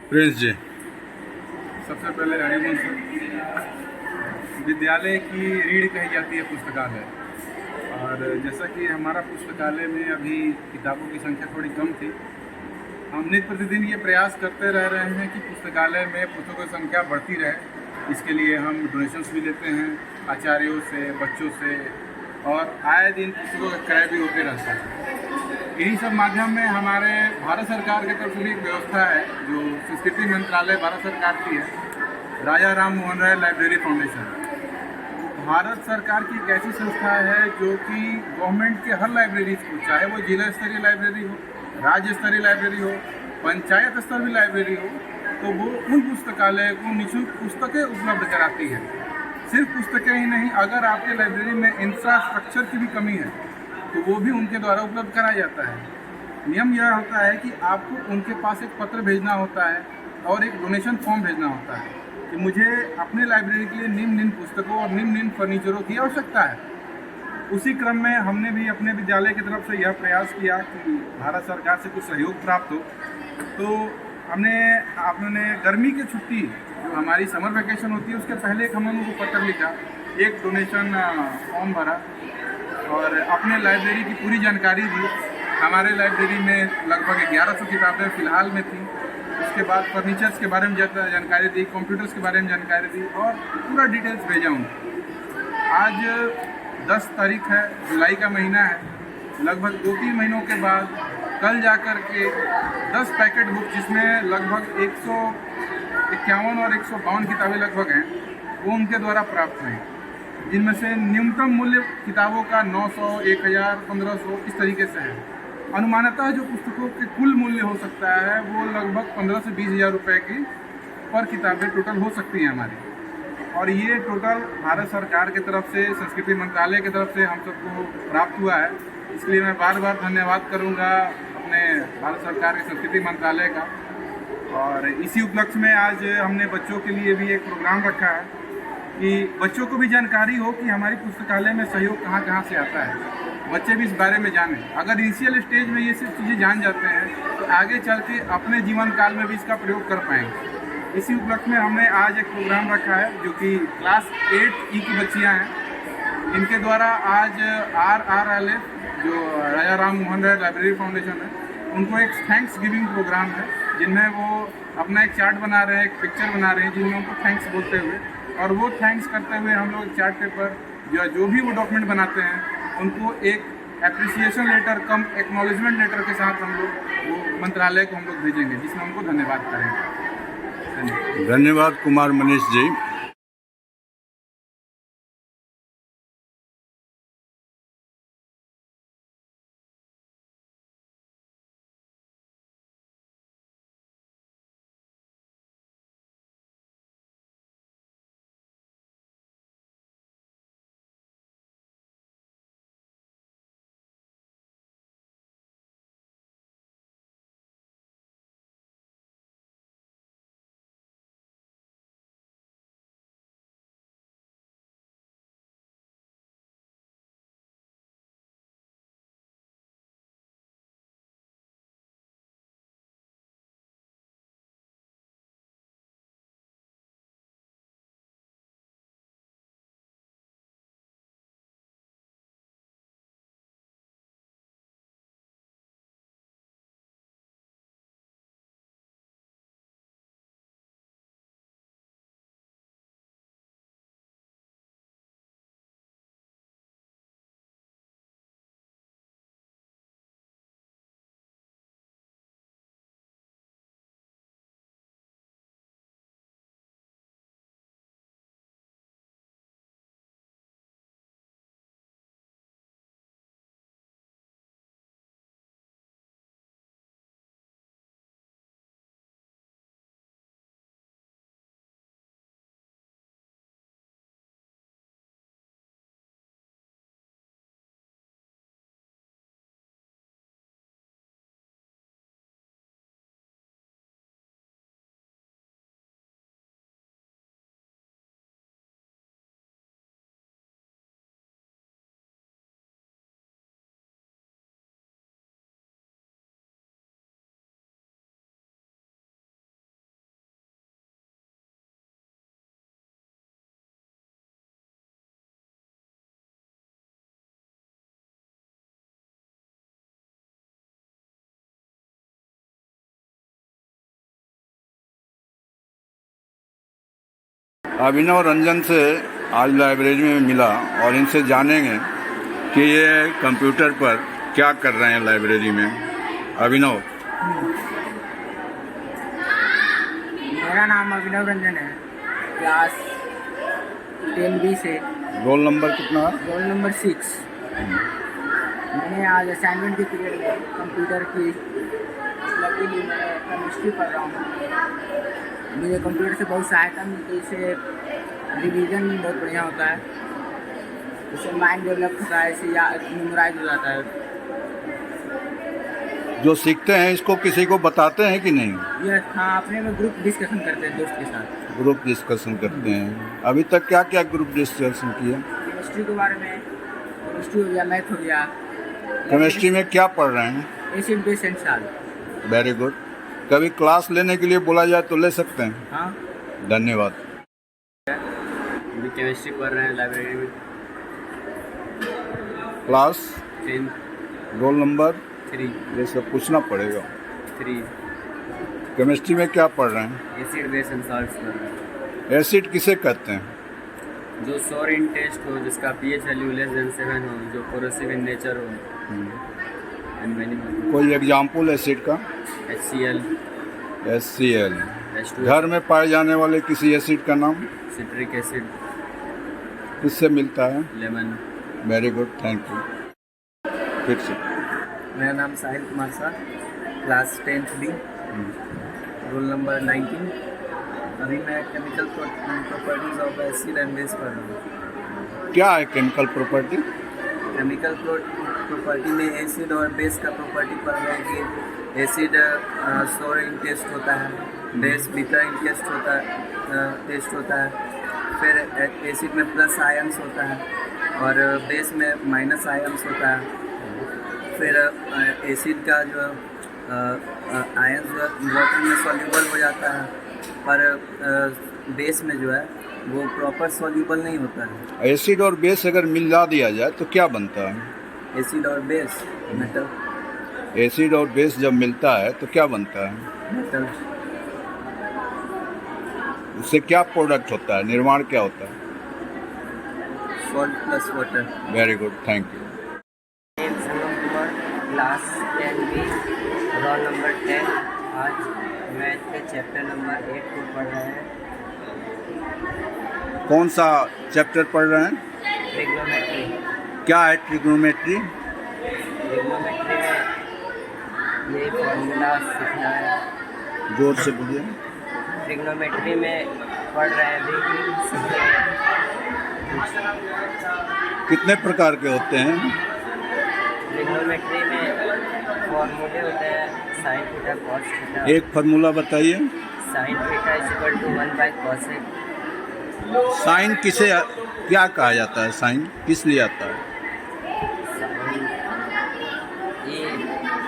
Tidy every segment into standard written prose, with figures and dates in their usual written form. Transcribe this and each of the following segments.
Prince जी, सबसे पहले हरिवंश विद्यालय की रीढ़ कही जाती है पुस्तकालय। और जैसा कि हमारा पुस्तकालय में अभी किताबों की संख्या थोड़ी कम थी, हम नित्य प्रतिदिन ये प्रयास करते रह रहे हैं कि पुस्तकालय में पुस्तकों की संख्या बढ़ती रहे। इसके लिए हम डोनेशंस भी लेते हैं आचार्यों से, बच्चों से, और आए दिन पुस्तकों का क्रय भी होते रहता है। इन्हीं सब माध्यम में हमारे भारत सरकार की तरफ से भी एक व्यवस्था है जो संस्कृति मंत्रालय भारत सरकार की है, राजा राम मोहन राय लाइब्रेरी फाउंडेशन। भारत सरकार की एक ऐसी संस्था है जो कि गवर्नमेंट के हर लाइब्रेरी को, चाहे वो जिला स्तरीय लाइब्रेरी हो, राज्य स्तरीय लाइब्रेरी हो, पंचायत स्तर की लाइब्रेरी हो, तो वो उन पुस्तकालय को निःशुल्क पुस्तकें उपलब्ध कराती है। सिर्फ पुस्तकें ही नहीं, अगर आपके लाइब्रेरी में इंफ्रास्ट्रक्चर की भी कमी है तो वो भी उनके द्वारा उपलब्ध कराया जाता है। नियम यह होता है कि आपको उनके पास एक पत्र भेजना होता है और एक डोनेशन फॉर्म भेजना होता है कि मुझे अपने लाइब्रेरी के लिए निम्न पुस्तकों और निम्न फर्नीचरों की आवश्यकता है। उसी क्रम में हमने भी अपने विद्यालय की तरफ से यह प्रयास किया कि भारत सरकार से कुछ सहयोग प्राप्त हो। तो आपने गर्मी की छुट्टी जो हमारी समर वैकेशन होती है उसके पहले एक हमने उनको पत्र लिखा, एक डोनेशन फॉर्म भरा और अपने लाइब्रेरी की पूरी जानकारी दी। हमारे लाइब्रेरी में लगभग 1100 किताबें फ़िलहाल में थी। उसके बाद फर्नीचर्स के बारे में जानकारी दी, कंप्यूटर्स के बारे में जानकारी दी और पूरा डिटेल्स भेजा उनको। आज 10 तारीख है, जुलाई का महीना है। लगभग 2-3 महीनों के बाद कल जाकर के 10 पैकेट बुक, जिसमें लगभग 151 और 152 किताबें लगभग हैं, वो उनके द्वारा प्राप्त हुई, जिनमें से न्यूनतम मूल्य किताबों का 900, 1000, 1500 इस तरीके से है। अनुमानतः जो पुस्तकों के कुल मूल्य हो सकता है वो लगभग 15 से 20 हज़ार रुपये की पर किताबें टोटल हो सकती हैं हमारी। और ये टोटल भारत सरकार की तरफ से, संस्कृति मंत्रालय की तरफ से हम सबको प्राप्त हुआ है। इसलिए मैं बार बार धन्यवाद करूँगा अपने भारत सरकार के संस्कृति मंत्रालय का। और इसी उपलक्ष्य में आज हमने बच्चों के लिए भी एक प्रोग्राम रखा है कि बच्चों को भी जानकारी हो कि हमारी पुस्तकालय में सहयोग कहाँ कहाँ से आता है, बच्चे भी इस बारे में जानें। अगर इनिशियल स्टेज में ये सब चीज़ें जान जाते हैं तो आगे चल के अपने जीवन काल में भी इसका प्रयोग कर पाएंगे। इसी उपलक्ष्य में हमने आज एक प्रोग्राम रखा है जो कि क्लास 8E की बच्चियाँ हैं। इनके द्वारा आज RRLF जो राजा राम मोहन राय लाइब्रेरी फाउंडेशन है, उनको एक थैंक्स गिविंग प्रोग्राम है जिनमें वो अपना एक चार्ट बना रहे हैं, एक पिक्चर बना रहे हैं जिनमें उनको थैंक्स बोलते हुए, और वो थैंक्स करते हुए हम लोग चार्ट पेपर जो भी वो डॉक्यूमेंट बनाते हैं उनको एक एप्रिसिएशन लेटर कम एक्नॉलेजमेंट लेटर के साथ हम लोग वो मंत्रालय को हम लोग भेजेंगे, जिसमें उनको धन्यवाद करेंगे। धन्यवाद कुमार मनीष जी। अभिनव रंजन से आज लाइब्रेरी में मिला और इनसे जानेंगे कि ये कंप्यूटर पर क्या कर रहे हैं लाइब्रेरी में। अभिनव। मेरा नाम अभिनव रंजन है, क्लास 10B से। रोल नंबर कितना है? Roll number 6। मैंने आज असाइनमेंट के पीरियड में कंप्यूटर की लकीली मैं केमिस्ट्री पढ़ रहा हूँ। मुझे कंप्यूटर से बहुत सहायता मिलती है, इससे रिवीजन बहुत बढ़िया होता है, इससे माइंड डेवलप होता है, इससे मेमोराइज हो जाता है। जो सीखते हैं इसको किसी को बताते हैं कि नहीं? ये हाँ, अपने में ग्रुप डिस्कशन करते हैं दोस्त के साथ। ग्रुप डिस्कशन करते हैं। अभी तक क्या क्या ग्रुप डिस्कशन किया? केमिस्ट्री के बारे में, केमिस्ट्री हो गया, मैथ हो गया। केमिस्ट्री में क्या पढ़ रहे हैं? Acid base and salt. Very good. कभी क्लास लेने के लिए बोला जाए तो ले सकते हैं? हाँ। धन्यवाद। अभी केमिस्ट्री पढ़ रहे हैं लाइब्रेरी में। क्लास 10 रोल नंबर 3 ये सब पूछना पड़ेगा। 3 केमिस्ट्री में क्या पढ़ रहे हैं? एसिड बेस एंड सॉल्ट्स पढ़ रहे हैं। एसिड किसे कहते हैं? जो सोरिन टेस्ट हो, जिसका pH वैल्यू लेस देन 7 हो, जो कोरोसिव इन नेचर हो, एंड मेनी मोर। कोई एग्जाम्पल एसिड का? HCl, HCl। H2O, घर में पाए जाने वाले किसी एसिड का नाम? सिट्रिक एसिड, किससे मिलता है? Lemon. Very good, thank you. फिर से। मेरा नाम Sahil Kumar Shah, class 10B, roll number 19। अभी मैं chemical properties of acid and base पढ़ रहा हूँ। क्या है केमिकल प्रॉपर्टी? केमिकल प्रॉपर्टी में एसिड और बेस का प्रॉपर्टी पढ़ रहे हैं कि एसिड सोर इन टेस्ट होता है, बेस बिटर इन टेस्ट होता है, फिर एसिड में प्लस आयंस होता है और बेस में माइनस आयंस होता है। फिर एसिड का जो आयंस वाटर में सॉल्यूबल हो जाता है, पर बेस में जो है वो प्रॉपर सॉल्यूबल नहीं होता है। एसिड और बेस अगर मिला दिया जाए तो क्या बनता है? एसिड और बेस मेटल। एसिड और बेस जब मिलता है तो क्या बनता है? मेटल। उससे क्या प्रोडक्ट होता है, निर्माण क्या होता है? Salt plus water. Very good, thank you. Sangam Kumar, class 10B, roll number 10। आज मैथ के चैप्टर नंबर 8 को पढ़ रहे हैं। कौन सा चैप्टर पढ़ रहे हैं? ट्रिग्नोमेट्री। क्या है ट्रिग्नोमेट्री? ट्रिग्नोमेट्री में ये फॉर्मूला सीखना है। जोर से बोलिए। ट्रिग्नोमेट्री में पढ़ रहे हैं अभी, सीख रहे हैं। कितने प्रकार के होते हैं? ट्रिग्नोमेट्री में फॉर्मूले होते हैं साइन थीटा कॉस थीटा। एक फार्मूला बताइए। Sine theta is equal to 1/cosec। Sine किसे क्या कहा जाता है? साइन किस लिए आता है? ये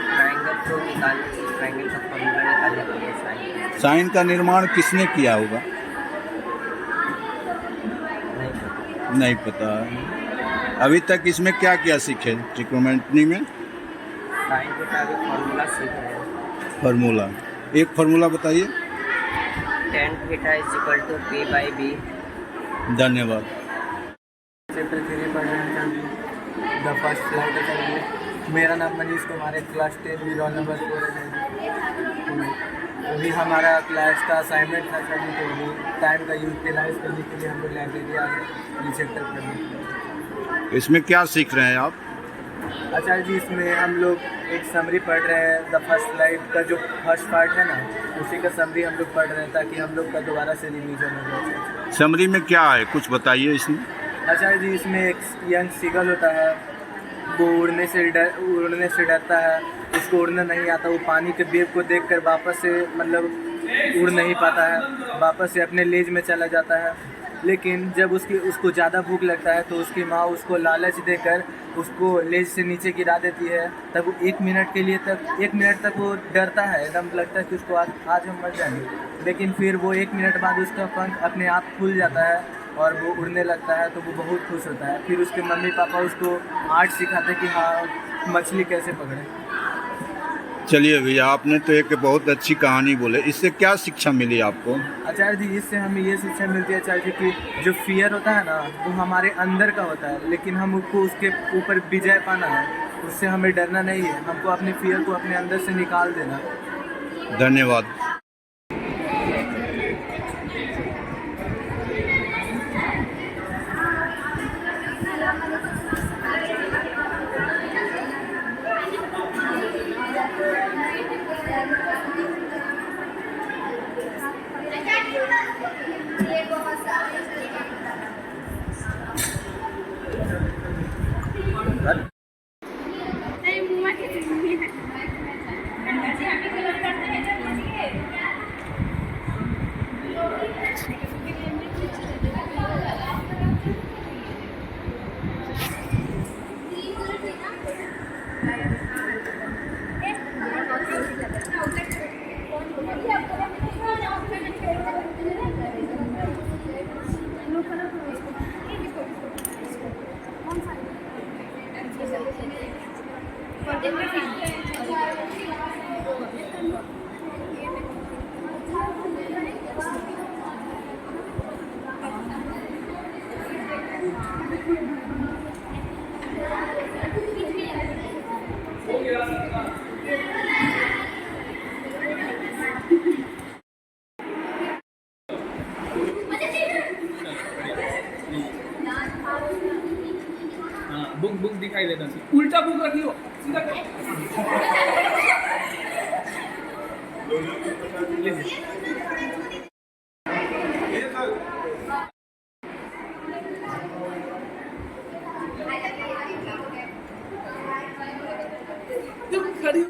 ट्रायंगल को निकालने के लिए, ट्रायंगल का फॉर्मूला निकालने के लिए साइन। साइन का निर्माण किसने किया होगा? नहीं पता। अभी तक इसमें क्या क्या सीखे ट्रिग्नोमेट्री में? साइन थीटा भी फॉर्मूला सीख रहे हैं। फार्मूला, एक फार्मूला बताइए। tan theta is equal to p/b। धन्यवाद। चैप्टर 3 पढ़ रहे हैं द फर्स्ट फ्लाइट असेंबली। मेरा नाम मनीष कुमार है, क्लास 10 रोल नंबर 4 है। अभी हमारा क्लास का असाइनमेंट था करने के लिए, टाइम का यूटिलाइज करने के लिए हम लोग लाइब्रेरी आ गए ये चैप्टर पढ़ने के लिए। इसमें क्या सीख रहे हैं आप? आचार्य जी, इसमें हम लोग एक समरी पढ़ रहे हैं। द फर्स्ट फ्लाइट का जो फर्स्ट पार्ट है ना, उसी का समरी हम लोग पढ़ रहे हैं ताकि हम लोग का दोबारा से रिवीजन हो जाए। समरी में क्या है, कुछ बताइए इसमें। आचार्य जी, इसमें एक यंग सीगल होता है, वो उड़ने से डरता है, उसको उड़ना नहीं आता। वो पानी के वेव को देखकर वापस से मतलब उड़ नहीं पाता है, वापस से अपने लेज में चला जाता है। लेकिन जब उसको ज़्यादा भूख लगता है तो उसकी माँ उसको लालच देकर उसको लेज से नीचे गिरा देती है। तब वो 1 मिनट तक वो डरता है, एकदम लगता है कि उसको आज हम मर जाएंगे। लेकिन फिर वो 1 मिनट बाद उसका पंख अपने आप खुल जाता है और वो उड़ने लगता है, तो वो बहुत खुश होता है। फिर उसके मम्मी पापा उसको आर्ट सिखाते कि हाँ मछली कैसे पकड़ें। चलिए भैया, आपने तो एक बहुत अच्छी कहानी बोले, इससे क्या शिक्षा मिली आपको? आचार्य जी, इससे हमें ये शिक्षा मिलती है आचार्य जी कि जो फियर होता है ना, वो हमारे अंदर का होता है, लेकिन हमको उसके ऊपर विजय पाना है। उससे हमें डरना नहीं है, हमको अपने फियर को अपने अंदर से निकाल देना। धन्यवाद। बुक दिखाई देना चाहिए, उल्टा बुक रखियो सीधा खड़ी